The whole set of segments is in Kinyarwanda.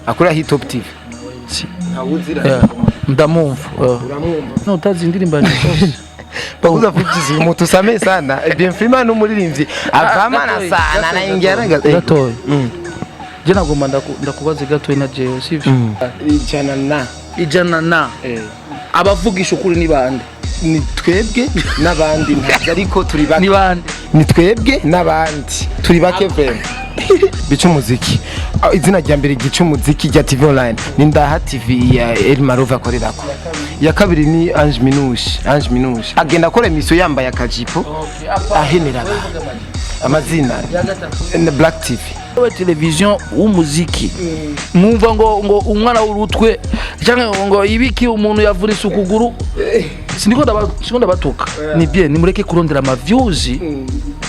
akora hit top tv Yeah. Ndamumva. No utazi indirimbo zose. Bakuza fukizi mutu same sana. Bienfrima n'umuririmbyi avamana sana na ingera gatoya. Je nagomba ndakubaze gatoya na jewe sivyo? Ijana na abavugisha ukuri ni bande? Ni twebwe n'abandi ntabwo ariko turi bake. Ni bande? Ni twebwe n'abandi turi bake vrema. Bica umuziki izina rya mbere gica umuziki rya TV online ni Ndaha TV ya Elmarova akorerako. Ya kabiri ni Ange Minouche agenda akora emission yambaye akajipo ahenera amazina na Black TV television umuziki mwumva ngo umwana w'urutwe cyangwa ngo ibiki umuntu yavunitse ukuguru siniko ndabatuka ni bien nimureke kurondera ama views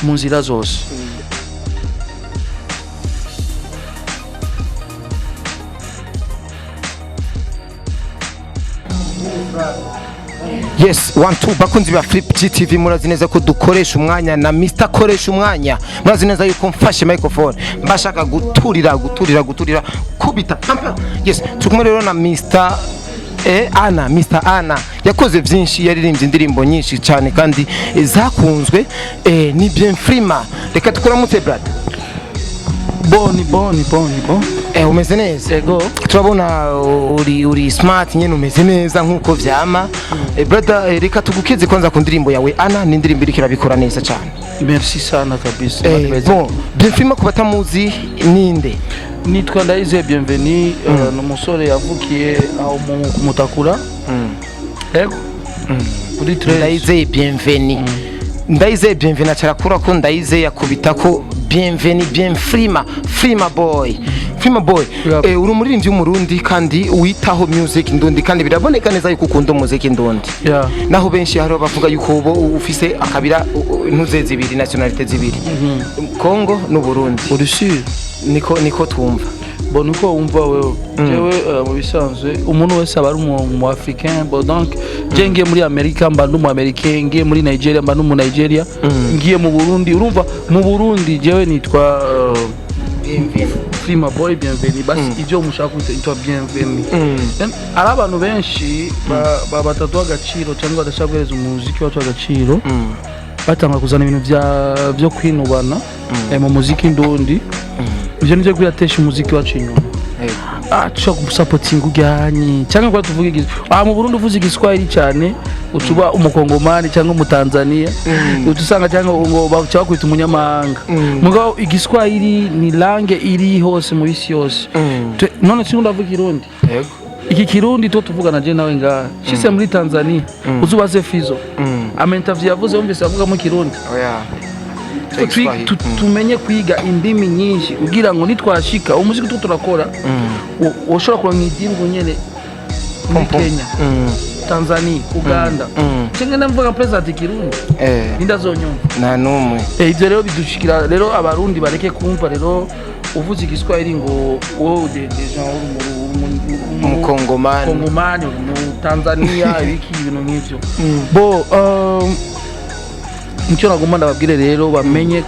mu nzira zose. Yes, 1-2 bakunzi ba Flip GTV murazi neza ko dukoresha umwanya na Mr koresha umwanya murazi neza yuko mfashe microphone mbashaka guturira kubita pampa. Yes, tukumwe rero na Mr Anna yakoze byinshi yaririmbye indirimbo nyinshi cyane kandi zakunzwe ni Bienfrima reka tukora mute brother. Boni. Umeze neza ego turabona uri smart nyene umeze neza nkuko vyama brother reka tugukize kwanza ku ndirimbo yawe Anna ni indirimbo iriko irabikora neza cyane. Merci sana kabisa. Bon Bienfrima kubata muzi ninde nitwa Ndayizeye Bienveni no musore yavukiye aho mu Mutakura ego kuri Ndayizeye Bienveni Ndayizeye Bienveni acarakura ko Ndayizeye yakubita ko Bienfrima boy uri umuririmbyi w'umurundi kandi witaho music ndundi kandi biraboneka neza yuko ukunda umuziki ndundi naho benshi haro bavuga yuko ubo ufise akabira ntuze zibiri nationalite zibiri Congo n'u Burundi urishira niko twumva bon uko umva wewe jewe mu bisanzwe umuntu wese aba ari mu africain bon donc ngiye muri America mba no mu Americain ngiye muri Nigeria mba no mu Nigeria ngiye mu Burundi urumva mu Burundi jewe nitwa Bienfrima boy Bienveni basi ivyo mushaka kwitwa Bienveni ari abantu benshi batatu agaciro cyangwa badashaka guhereza umuziki wacu agaciro batanga kuzana ibintu byo kwinubana mu muziki ndundi ivyo nivyo kuyatesha umuziki wacu inyuma tushaka gusupporting ujyanye cyangwa kwa tuvuga igize mu Burundi uvuze igiswahili cyane utuba umukongomani cyangwa umutanzania utusanga cyangwa ngo bacha kwita umunyamahanga mugabo igiswahili ni langue iri hose mu bisi yose none cyo ndavuga irundi yego iki kirundi to tuvugana je nawe nga shise muri Tanzania uzubaze Fizo interview yavuze umvise avuga mu kirundi tumenye kwiga indimi nyinshi ugira ngo nitwashika umuziki turakora ushobora kuba nk'idimbo nyene muri Kenya Tanzania Uganda cyangwa ndamvuga president kirundi ndazonyumva nta numwe ivyo rero bidushikira rero abarundi bareke kumva rero uvuze igiswahili ngo wowe deja umukongomani mu Tanzania ibiki ibintu nk'ivyo bo nicyo nagomba ndababwire rero bamenye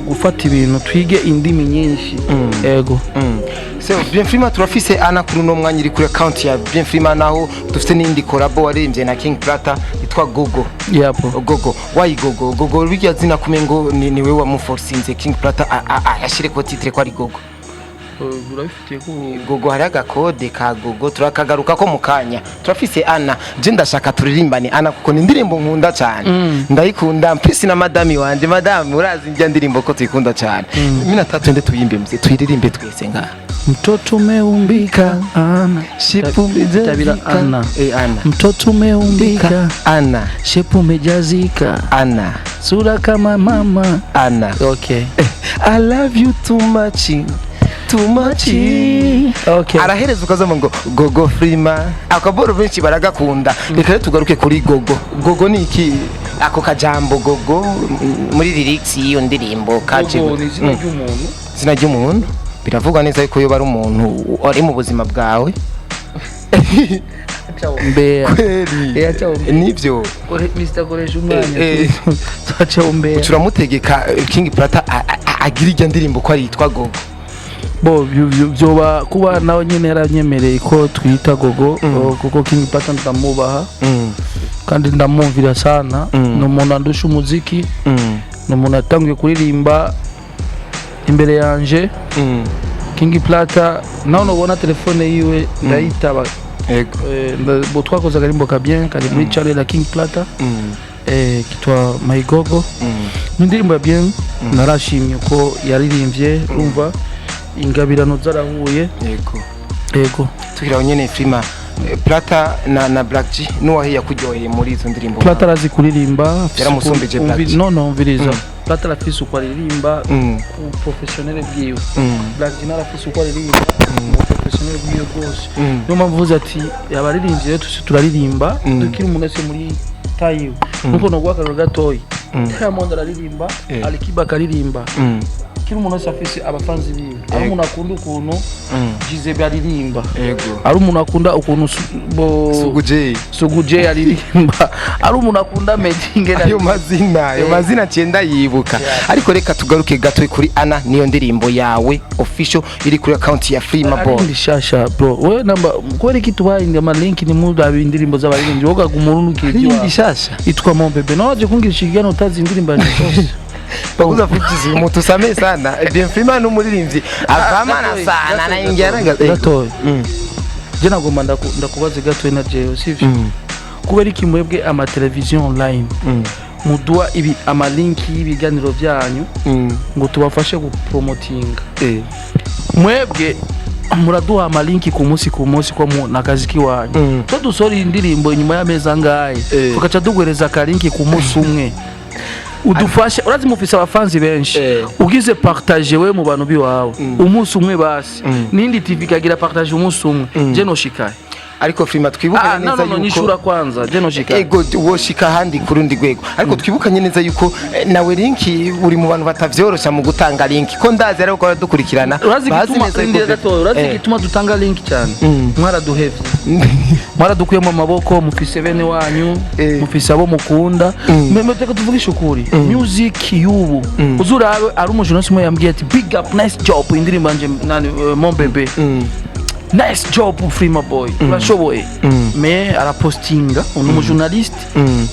gufata ibintu twige indimi nyinshi ego Bienfrima turafise Anna kuri no mwanya iri kuri account ya Bienfrima naho dufite n'indi collabo waririmbye na King Plata yitwa Gogo why Gogo bijya zina kumengo ni wewe wamuforcinze King Plata ashire ko titre ko ari Gogo urabifitiye ko Gogo hari agakode ka Gogo turakagaruka ko mukanya turafise Anna je ndashaka turirimbane Anna kuko ni indirimbo nkunda cyane ndayikunda mpisi na madami wanje madami urazi njya ndirimbo ko tuyikunda cyane mina tatende tuyimbe mze tuyiririmbe twese nga mtoto umeumbika Anna shepu umejazika Anna mtoto umeumbika Anna shepu umejazika Anna sura kama mama Anna okay I love you too much okay arahereza ukazama ngo Gogo Frima akaboro benshi baragakunda reka tugaruke kuri Gogo ni iki ako kajambo Gogo muri lyrics iyo ndirimbo kaje zina ry'umuntu biravugwa neza yuko yo bari umuntu ari mu buzima bwawe nivyo Mr Koresha umwanya twacha umbea turamutegeka King Plata agira irya ndirimbo ko ari yitwa Gogo bo byoba kuba nawe nyene yaranyemereye ko twita gogo kuko King Plata ndamubaha kandi ndamumvira sana no umuntu andusha umuziki no umuntu atangiye kuririmba imbere yanje King Plata naho nobona telefone yiwe ndayitaba Ego. Bo twakoze akarimbo ka bien kari muri channel ya King Plata kitwa My Gogo n'indirimbo ya bien narashimye ko yaririmbye urumva ingabirano zarahuye yego tukira nyene Frima Plata na Black G nuwahiya kuryoheye muri izo ndirimbo Plata arazi kuririmba yaramusumbije Black G no mviriza Plata arafise uko aririmba ku professionnel bwiwe Black G narafise uko aririmba ku professionnel bwiwe rwose niyo mpamvu uvuze ati abaririmbyi rero turaririmba dukira umuntu wese muri tayiwe nuko no gwakaro gatoyi Diamond araririmba Alikiba akaririmba kiri umuntu wese afise abafanzi biwe ari umuntu akunda ukuntu Jizebe aririmba ari umuntu akunda ukuntu Suguje aririmba ari umuntu akunda Medinge ayo mazina cyenda yibuka ariko reka tugaruke gato kuri Ana niyo ndirimbo yawe official iri kuri account ya Frima Boy ndishasha bro we namba kweli kitu bainde ama link ni muda indirimbo z'abaririmbyi woga gumurunu kijwa ndishasha itwa Mon Bebe naje kungirishigiano utazi indirimbo zose bakuza fitizi mutu same sana bien Frima n'umuririmbyi avamana sana na ingeraga gato je nagomba ndakubaze gato na je sivyo kubera iki mwebwe ama television online mudua ibi ama link y'ibiganiro byanyu ngo tubafashe gupromotinga mwebwe muraduha ama link ku munsi kwa nakazi kiwanyu to dusori indirimbo inyuma y'ameza ngaye tukaca dugwereza ka link ku munsi umwe udufashe urazi mufise abafanzi benshi ugize partager we mu bantu biwawe umunsi umwe basi nindi TV kagira partager umunsi umwe je no shikaye ariko Frima twibuka neza yuko nyishura kwanza je no shikaye ego woshika handi kurundi gwego ariko twibukanye neza yuko nawe link uri mu bantu batavyorosha mu gutanga link ko ndazi ari uko dukurikirana urazi gituma dutanga link cyane mwaraduhevye mwaradukuyemo amaboko mufise bene wanyu mufise abo mukunda meteka tuvugisha ukuri music yubu uzurabe ari umujournalist mo yambwiye ati big up nice job indirimbo anje nani Mon Bebe nice job Frima Boy urashoboye me arapostinga uno journalist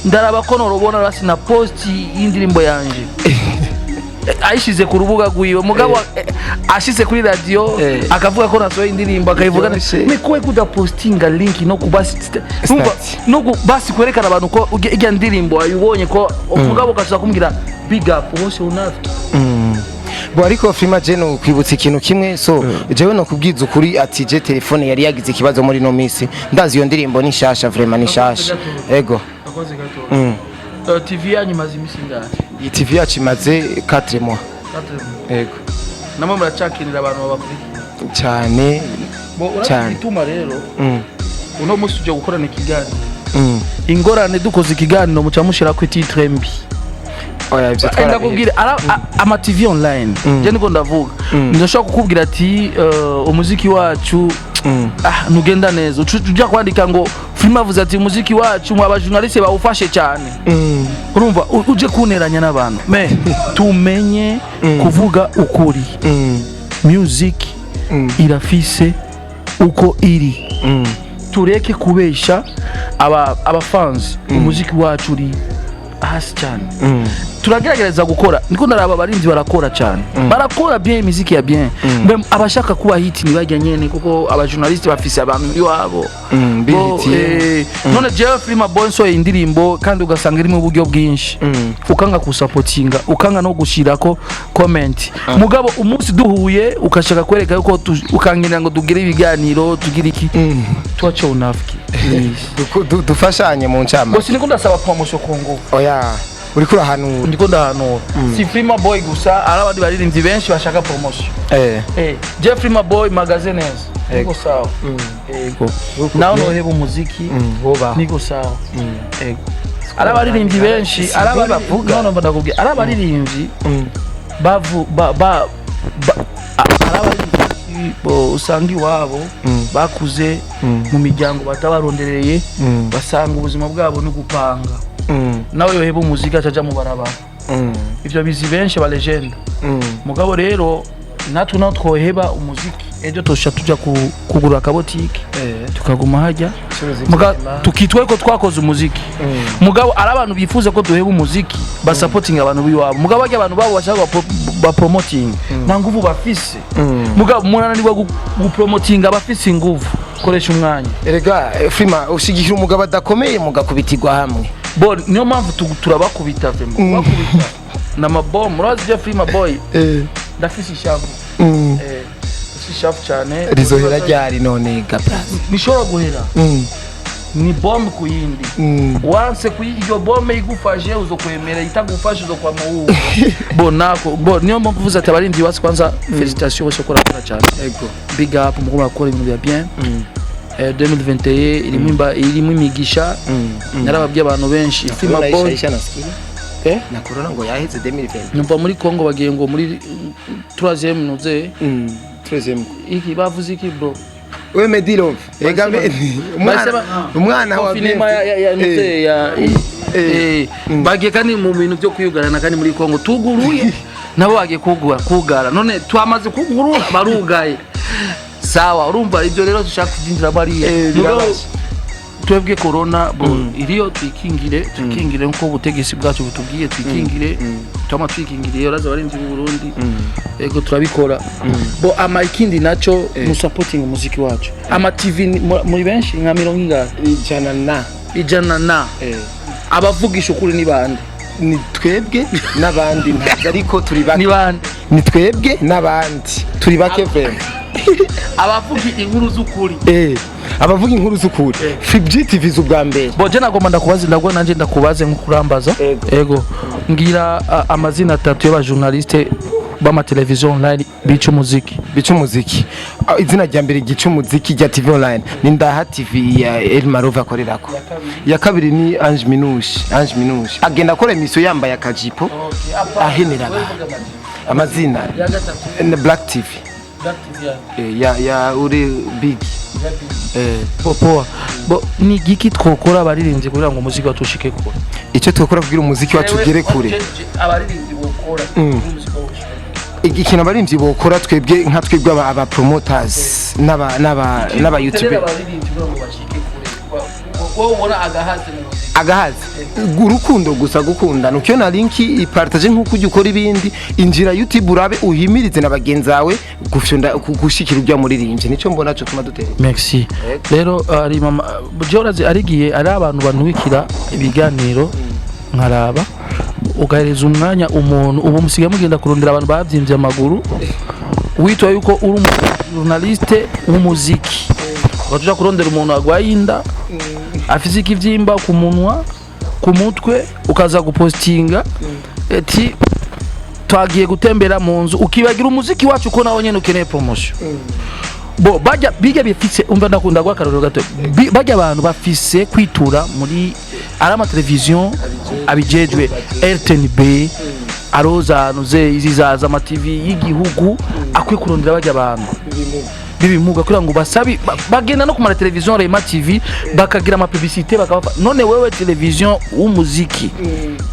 ndaraba ko norobona rasi na post indirimbo yanje aishize ku rubuga gwiwe mugabo ashize kuri radio akavuga ko nasohoye indirimbo akayivuga me ko kuda postinga link no kubasi no kubasi kwerekana abantu ko ijya ndirimbo ayubonye ko umugabo kaza kumbwira big up wose unafiki bo ariko Frima Jeno kwibutsa ikintu kimwe so jewe no kubwiza ukuri ati je telefone yari yagize ikibazo muri no misi ndazi iyo ndirimbo ni shasha vraiment ni shasha ego akoze gato TV yanyu mazi misi ngahe iyi TV yacu imaze 4 mois ego namwe muracakinira abantu babakuri cyane cyane bituma rero uno musi uje gukorana ikiganiro ingorane dukoze ikiganiro muca mushira ku titre mbi oya ivyo twara kubwira ama TV online je niko ndavuga ndashaka kukubwira ati umuziki wacu nugenda neza uja kwandika ngo Frima avuze ati umuziki wacu mu abajournaliste bawufashe cyane urumva uje kuneranya n'abantu me tumenye kuvuga ukuri music irafise uko iri tureke kubesha abafanzi umuziki wacu uri hasi cyane turagerageza gukora niko naraba abarinzi barakora cyane barakora bien muziki ya bien abashaka kuba hit ni bajya nyene kuko abajournaliste bafise abantu wabo none Jeff Frima Boy so indirimbo kandi ugasanga iri mu buryo bwinshi ukanga kusupportinga ukanga no gushirako comment mugabo umunsi duhuye ukashaka kwereka yuko ukangira ngo tugire ibiganiro tugira iki twacho unafiki dufashanye mu ncama bose niko ndasaba promotion kongo oya uri kuri ahantu ndiko ndahanura si Frima Boy gusa arabandi baririmbyi benshi bashaka promotion Jeff Frima Boy magazine niko sawa ego naho no hebo muziki niko sawa ego arabaririmbyi benshi arabavuga none ndakubwiye arabaririmbyi bavu arabaririmbyi usangi wabo bakuze mu miryango batabarondereye basanga ubuzima bwabo no gupanga nawe yoheba umuziki acaja mu barabara ivyo bizi benshi ba legend mugabo rero natwe naho twoheba umuziki ejo tosha tuja kugura akabotike tukaguma hajya muga tukitwe ko twakoze umuziki mugabo ari abantu bifuza ko duheba umuziki ba supporting abantu biwabo mugabo bajya abantu babo bashaka ba promoting nta nguvu bafise mugabo munanirwa gupromoting abafise inguvu koresha umwanya erega Frima ushigikira umugabo adakomeye mugakubitirwa hamwe bo niyo mpamvu turabakubita vemo bakubita na mabom murazi je Frima boy ndafise ishavu ishavu cyane rizohera ryari none gaplas nishobora guhera ni bombe kuyindi wanse kuyiyo bombe igufashe uzokwemera itagufashe uzokwa mu bo niyo mpamvu vuza tabarindi wasi kwanza félicitations bose kora cyane ego big up mu gukora ibintu bya bien 2021 irimo imigisha narababye abantu benshi Frima boy na corona ngo yaheze 2020 numva muri Kongo bagiye ngo muri 3e nuze 13e iki bavuze iki bro we medilove ega umwana wa finima ya nuze ya bagiye kandi mu bintu byo kwiyugarana kandi muri Kongo tuguruye nabo bagiye kugara none twamaze kugurura barugaye sawa urumva ibyo rero dushaka kudindira bariya twebwe corona iriyo twikingire nko ubutegesi bwacu butubwiye twikingire twama twikingire uraza barinzi mu Burundi ego turabikora bo amakindi naco mu supporting umuziki wacu ama TV muri benshi nka 100 ijana na abavugisha ukuri ni bande ni twebwe nabandi ariko turi bake ni bande ni twebwe nabandi turi bake vrema abavugi inkuru z'ukuri abavuga inkuru z'ukuri Fibji TV z'ubwa mbere boje nagomba ndakubaza ndagwa nanje ndakubaze nko kurambaza ego ngira amazina 3 y'aba journaliste bama television online bica umuziki izina rya mbere gica umuziki rya TV online ni Ndaha TV ya El Marova akorerako ya kabiri ni Ange Minushi agenda akora emission yambaye akajipo ahenera amazina na Black TV ya uri big popo bo ni giki twokora abaririnze kugira ngo umuziki watushike kure icyo twokora kugira umuziki wacu ugere kure abaririnze bokora ikintu abarimvyi bokora twebwe nka twebwe aba promoters n'aba YouTube ubona agahaze urukundo gusa gukundana ukiyo na linki ipartage nkuko ujya ukora ibindi injira YouTube urabe uhimirize na bagenzi bawe gufyonda gushikira ujya muri rinje nico mbona cyo tuma dutera merci rero ari mama Jorazi arigiye ari abantu banubikira ibiganiro nkaraba ugahereza umwanya umuntu ubu musiga mugenda kurondera abantu bavyimbye amaguru witwa yuko uri journaliste w'umuziki batuja kurondera umuntu agwayinda afise ikivyimba ku munwa ku mutwe ukaza gupostinga eti twagiye gutembera mu nzu ukibagira umuziki wacu ko nawo nyene ukeneye promotion bo bijya bifise umva ndakunda gwa karoro gato bajya abantu bafise kwitura muri arama television abijejwe RTNB aroza nuze izizaza ama TV y'igihugu akwe kurondera bajya abantu bibimuga kugira ngo basabi bagenda no kumara television Rema TV bakagira ama publicité bakabafa none wewe television w'umuziki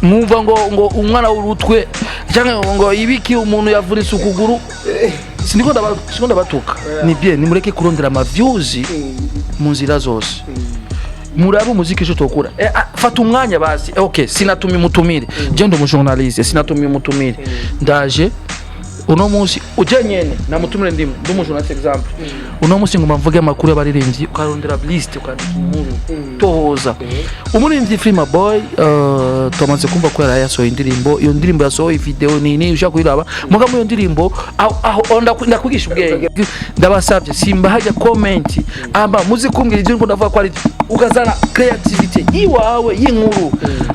mwumva ngo umwana w'urutwe cyangwa ngo ibiki umuntu yavurise ukuguru siniko ndabatuka ni bien nimureke kurondera ama views mu nzira zose murabe umuziki cyo tokura fata umwanya basi okay sinatumi mutumire je ndo umujournaliste sinatumi mutumire ndaje uno munsi uje nyene na mutumire ndimo ndumujournaliste example uno munsi ngoma mvuge amakuru y'abaririmbyi ukarondera list ukandika inkuru tohoza umuririmbyi Frima boy tumaze kumva ko yarayasohoye indirimbo iyo ndirimbo yasohoye video nini ushaka kuyiraba muga mu iyo ndirimbo aho ndakwigisha ubwenge ndabasabye simba hajya comment amba muzi kumbwira ibyo ndavuga ko ari ukazana creativity iwawe y'inkuru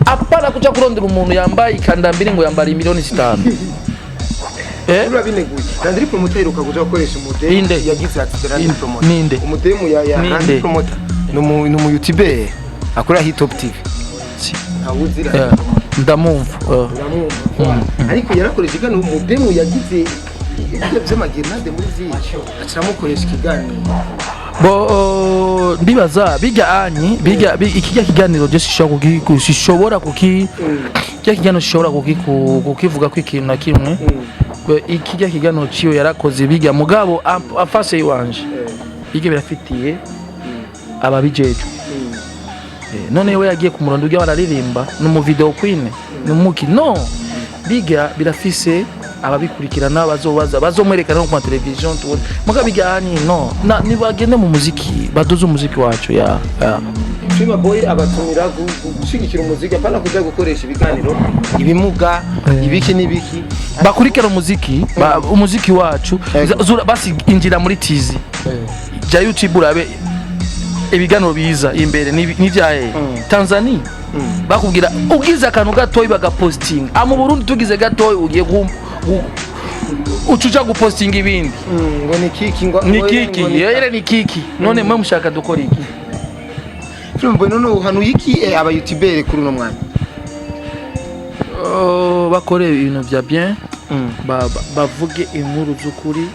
apana kuja kurondera umuntu yambaye ikandambiri ngo yambara 5,000,000 urabineguye kandi promoter ukaguja gukoresha umudemo yagize ati ninde umudemo ya promoter no mu YouTube akora Hit Top TV ntawuzira ndamumva ariko yarakoresha igano umudemo yagize by'amagenade muri zico aciramukoresha ikiganiro bo ndibaza bijya ikijya kiganiro je sishobora kukivuga ko ikintu na kimwe ikijya kigano ciyo yarakoze biga mugabo afase iwanje bige birafitiye ababijejwe none we yagiye ku murondo ujya bararirimba no mu video queen no muki no biga birafise ababikurikirana bazomwerekana no ku television tu mugabo biga no nibagende mu muziki baduze umuziki wacu ya Prima Boy abatumira gushigikira umuziki apana kuja gukoresha ibiganiro ibimuga ibiki nibiki bakurikira umuziki wacu basi injira muri tizi ja YouTube urabe ibiganiro biza imbere n'ivyahe Tanzania bakubwira ugize akantu gatoyi bagaposting mu Burundi tugize gatoyi ugiye ucuca guposting ibindi ngo ni kiki none mwe mushaka dukora iki Prima Boy none uhanuye iki aba YouTuber kuri no mwanya bakore ibintu bya bien bavuge inkuru z'ukuri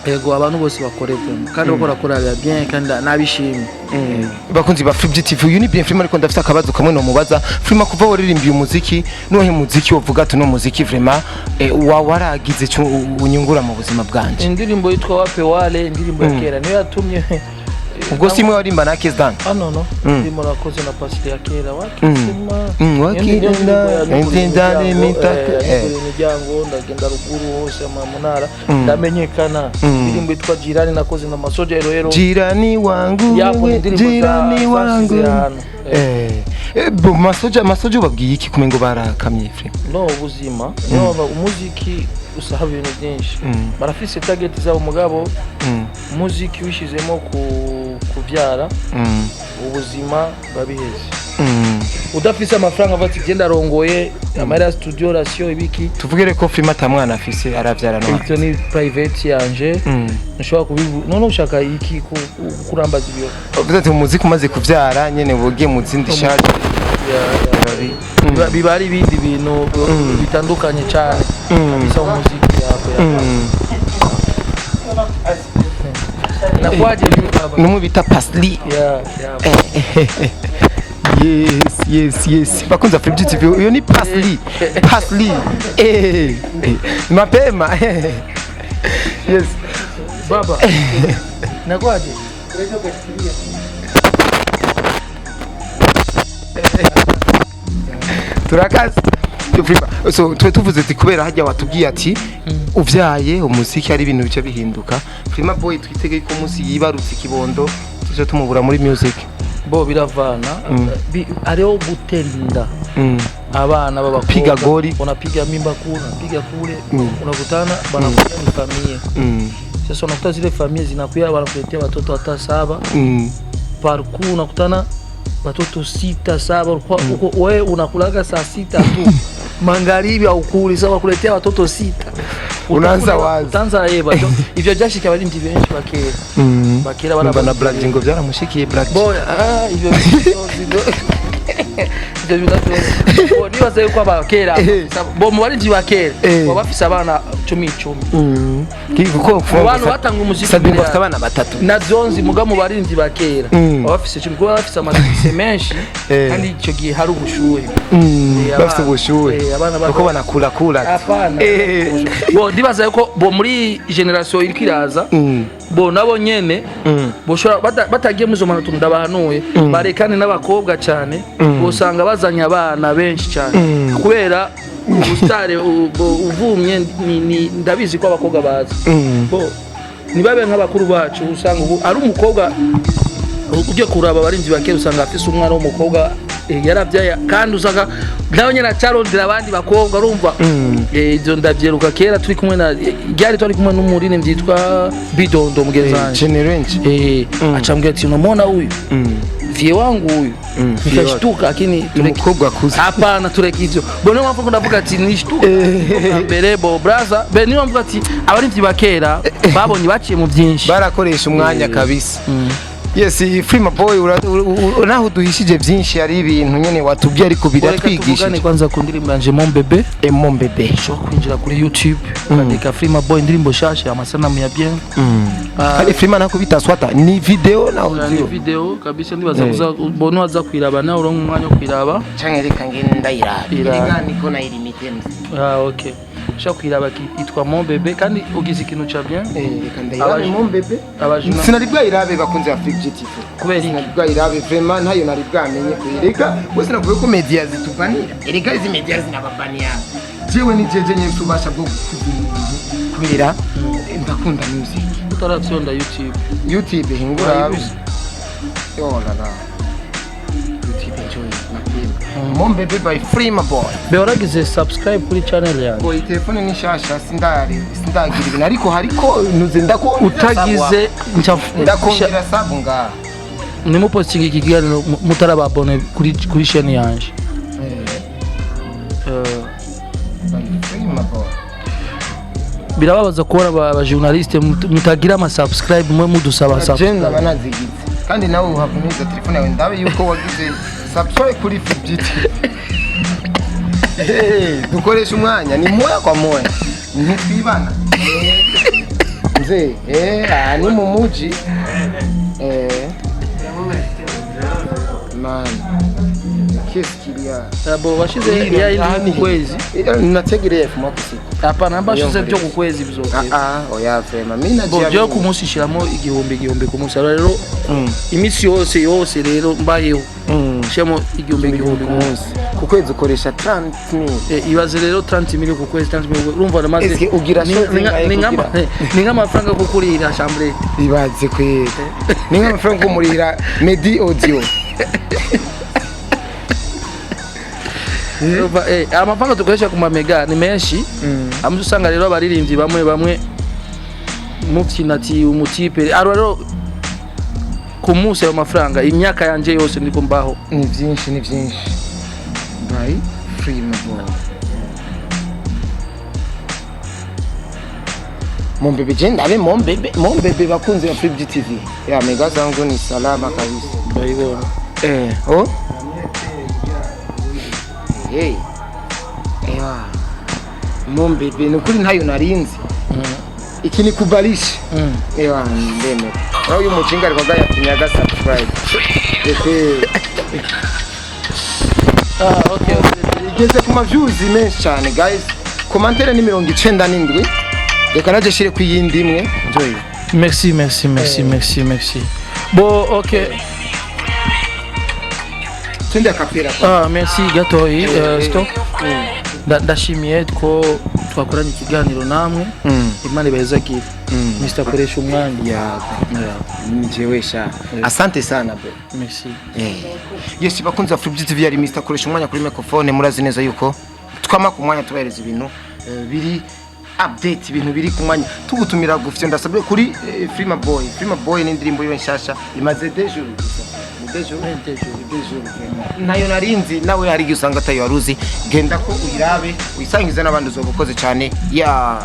ego abantu bose bakorevemo kandi bakora bya bien kandi nabishimye bakunzi ba Free TV uyu ni bien Frima ariko ndafite akabazo kamwe no mubaza Frima kuva waririmbiye umuziki nuhe muziki wovuga ati no muziki vraiment waragize cyo unyungura mu buzima bwanje indirimbo yitwa wape wale indirimbo ya kera niyo yatumye ubwo simwe warimba na Kesdan no ndimo nakoze na pasile ya kera wakisema wakirenda ndindane mitaka imiryango ndagenda ruguru hose munara ndamenyekana indirimbo yitwa jirani nakoze na masoja rero jirani wangu jirani wangu masoja ubabwiye iki kumengo barakamye Frima no ubuzima no umuziki usaba ibintu byinshi barafise target zabo mugabo umuziki wishizemo kuvyara ubuzima babiheze udafise amafaranga bati genda rongoye amara studio ratio ibiki tuvugere ko Frima tamwana afise aravyara no ito ni private yanje nshobora kubivu none ushaka iki kurambaza ibyo ufite umuziki umaze kuvyara nyene bogiye mu zindi shaje bibari ibindi bintu bitandukanye cyane bisa umuziki yako nakwaje numu bita pasli yes bakunza Free TV uyo ni pasli mapema yes baba nakwaje turakaze so tuvuze ati kubera hajya watubwiye ati uvyaye umuziki ari ibintu bice bihinduka Frima Boy twitegeye ko umunsi yibarutse kibondo tuje tumubura muri music bo biravana ariho guterinda abana b'abakobwa piga gori unapiga mimba piga kule unakutana banakuja ni familia sasa unakuta zile familia zinakuya wanakuletea watoto hata 7 parcours unakutana watoto 6 7 wewe unakulaga saa 6 tu magharibi au kuli sawa kuletea watoto 6 unaanza wazi utanza yeba ivyo jashika bali ndi benshi bakera bana black jingo byaramushikiye black boy ivyo nibaze yuko abakera bo mu barinzi bakera babafise abana 10 kuko abantu batanga umuziki sadingo afite abana 3 na zonzi muga mu barinzi bakera babafise 10 kuko babafise amatike menshi kandi ico gihe hari ubushuhe bafite ubushuhe kuko banakula apana bo ndibaza yuko bo muri generation iri kwiraza bo nabo nyene boshora batagiye muzo manatu ndabahanuye barekane n'abakobwa cyane usanga bazanya abana benshi cyane kubera ubustare uvumye ni ndabizi ko abakobwa baza bo nibabe nk'abakuru bacu usanga ari umukobwa ujye kuraba barinzi bakera usanga afise umwana w'umukobwa yaravyaye kandi usanga nawe nyina carondera abandi bakobwa urumva izo ndavyeruka kera turi kumwe na ryari turi kumwe n'umurine mbyitwa Bidondo mugezanje generenje acambwira ati unamona huyu vie wangu huyu nikashtuka lakini umukobwa kuza hapana tureke ivyo bone wamvuga ndavuga ati nishtuka mbere bo brother bene wamvuga ati abarinzi bakera babonye baciye mu byinshi barakoresha umwanya kabisa yes Frima Boy naho duhishije byinshi ari ibintu nyene watubwiye ariko biratwigisha kwanza kundirimba nje mon bébé sho kwinjira kuri YouTube kandika Frima Boy indirimbo shasha amasanamu ya bien kandi Frima nako bitaswata ni video na audio ni video kabisa ndibaza kuza bono aza kwiraba na uronka umwanya wo kwiraba canke reka ngende ndayiraba irigani ko na ilimitens okay ushaka kuyiraba yitwa Mon Bebe kandi ugize ikintu ca bien reka ndayirabe Mon Bebe abajuna sinari bwayirabe bakunze Afrique GTV kubera iki sinari bwayirabe vraiment ntayo nari bwamenye kuyireka bose navuye ko media zitubanira erega izi media zinababanira jewe ni jeje nye tubasha bwo kubera ndakunda music utaratsonda YouTube hingura yo la Mon Bebe by Freema Boy. Beoragize subscribe kuri channel yanjye. Boy telefone ni shasha sindagira ibintu ariko hariko nuze ndako utagize ndakongera sabu nga. Nimo posting iki kiganiro mutaraba abone kuri chaîne yanjye. Freema Boy. Birababaza kubona aba journaliste mutagira ama subscribe mwe mudusaba subscribe. Agenda banazigize. Kandi nawe uhakumiza telefone yawe ndabe yuko wagize subscribe kuri FGT. Dukoresha umwanya ni moya kwa moya. Ntitwibana. Nze ni mu muji. Man. Kesikilia. Abo washize ya ili kwezi. Nategereye fuma kusiku. Hapana mbashize byo kukwezi bizoke. Oya fema. Mimi najia. Byo kumunsi shiramo igihumbi kumunsi rero. Imisi yose rero mbayeho. Shemo igihumbi kumunsi. Ku kwezi ukoresha 30,000. Ibaze rero 30,000 ku kwezi 30,000 urumva namaze. Eske ugira ni ngama franga kukurira chambre. Ibaze kwera. Ni ngama franga kumurira Medi Audio. Amafanga dukoresha ku mamega ni menshi amwe usanga rero abaririmbyi bamwe mufyinati umutipe rero ku munsi ayo mafaranga imyaka yanje yose ndiko mbaho ni byinshi by Freema Boy. Mon Bebe jenda abe Mon Bebe bakunze ya Free TV ya mega zangu ni salama kabisa bayibona Hey. Mon Bebe nukuri ntayo narinzi. Iki ni kubalisha. Ndeme. Aho uyu mucinga ariko gayatinyaga subscribe. Okay. Igeze kuma views menshi cyane guys. Commentaire ni 97. Reka naje shire ku yindi imwe. Enjoy. Merci. Bon, okay. Twende akapera. Merci gatoyi stop. Ndashimiye ko twakoranye ikiganiro namwe. Imana ibahezagira. Mr. Koresha umwanya. Njewe sha. Asante sana bro. Merci. Yes bakunze Free TV yari Mr. Koresha umwanya kuri microphone murazi neza yuko twama ku mwanya tubahereza ibintu biri update ibintu biri ku mwanya tugutumira gufite ndasabye kuri Freema Boy ni indirimbo yo nshasha imaze dejo nayo narinzi nawe hari usanga tayo waruzi genda ko uyirabe uyisangize n'abandi uzobukoze cyane ya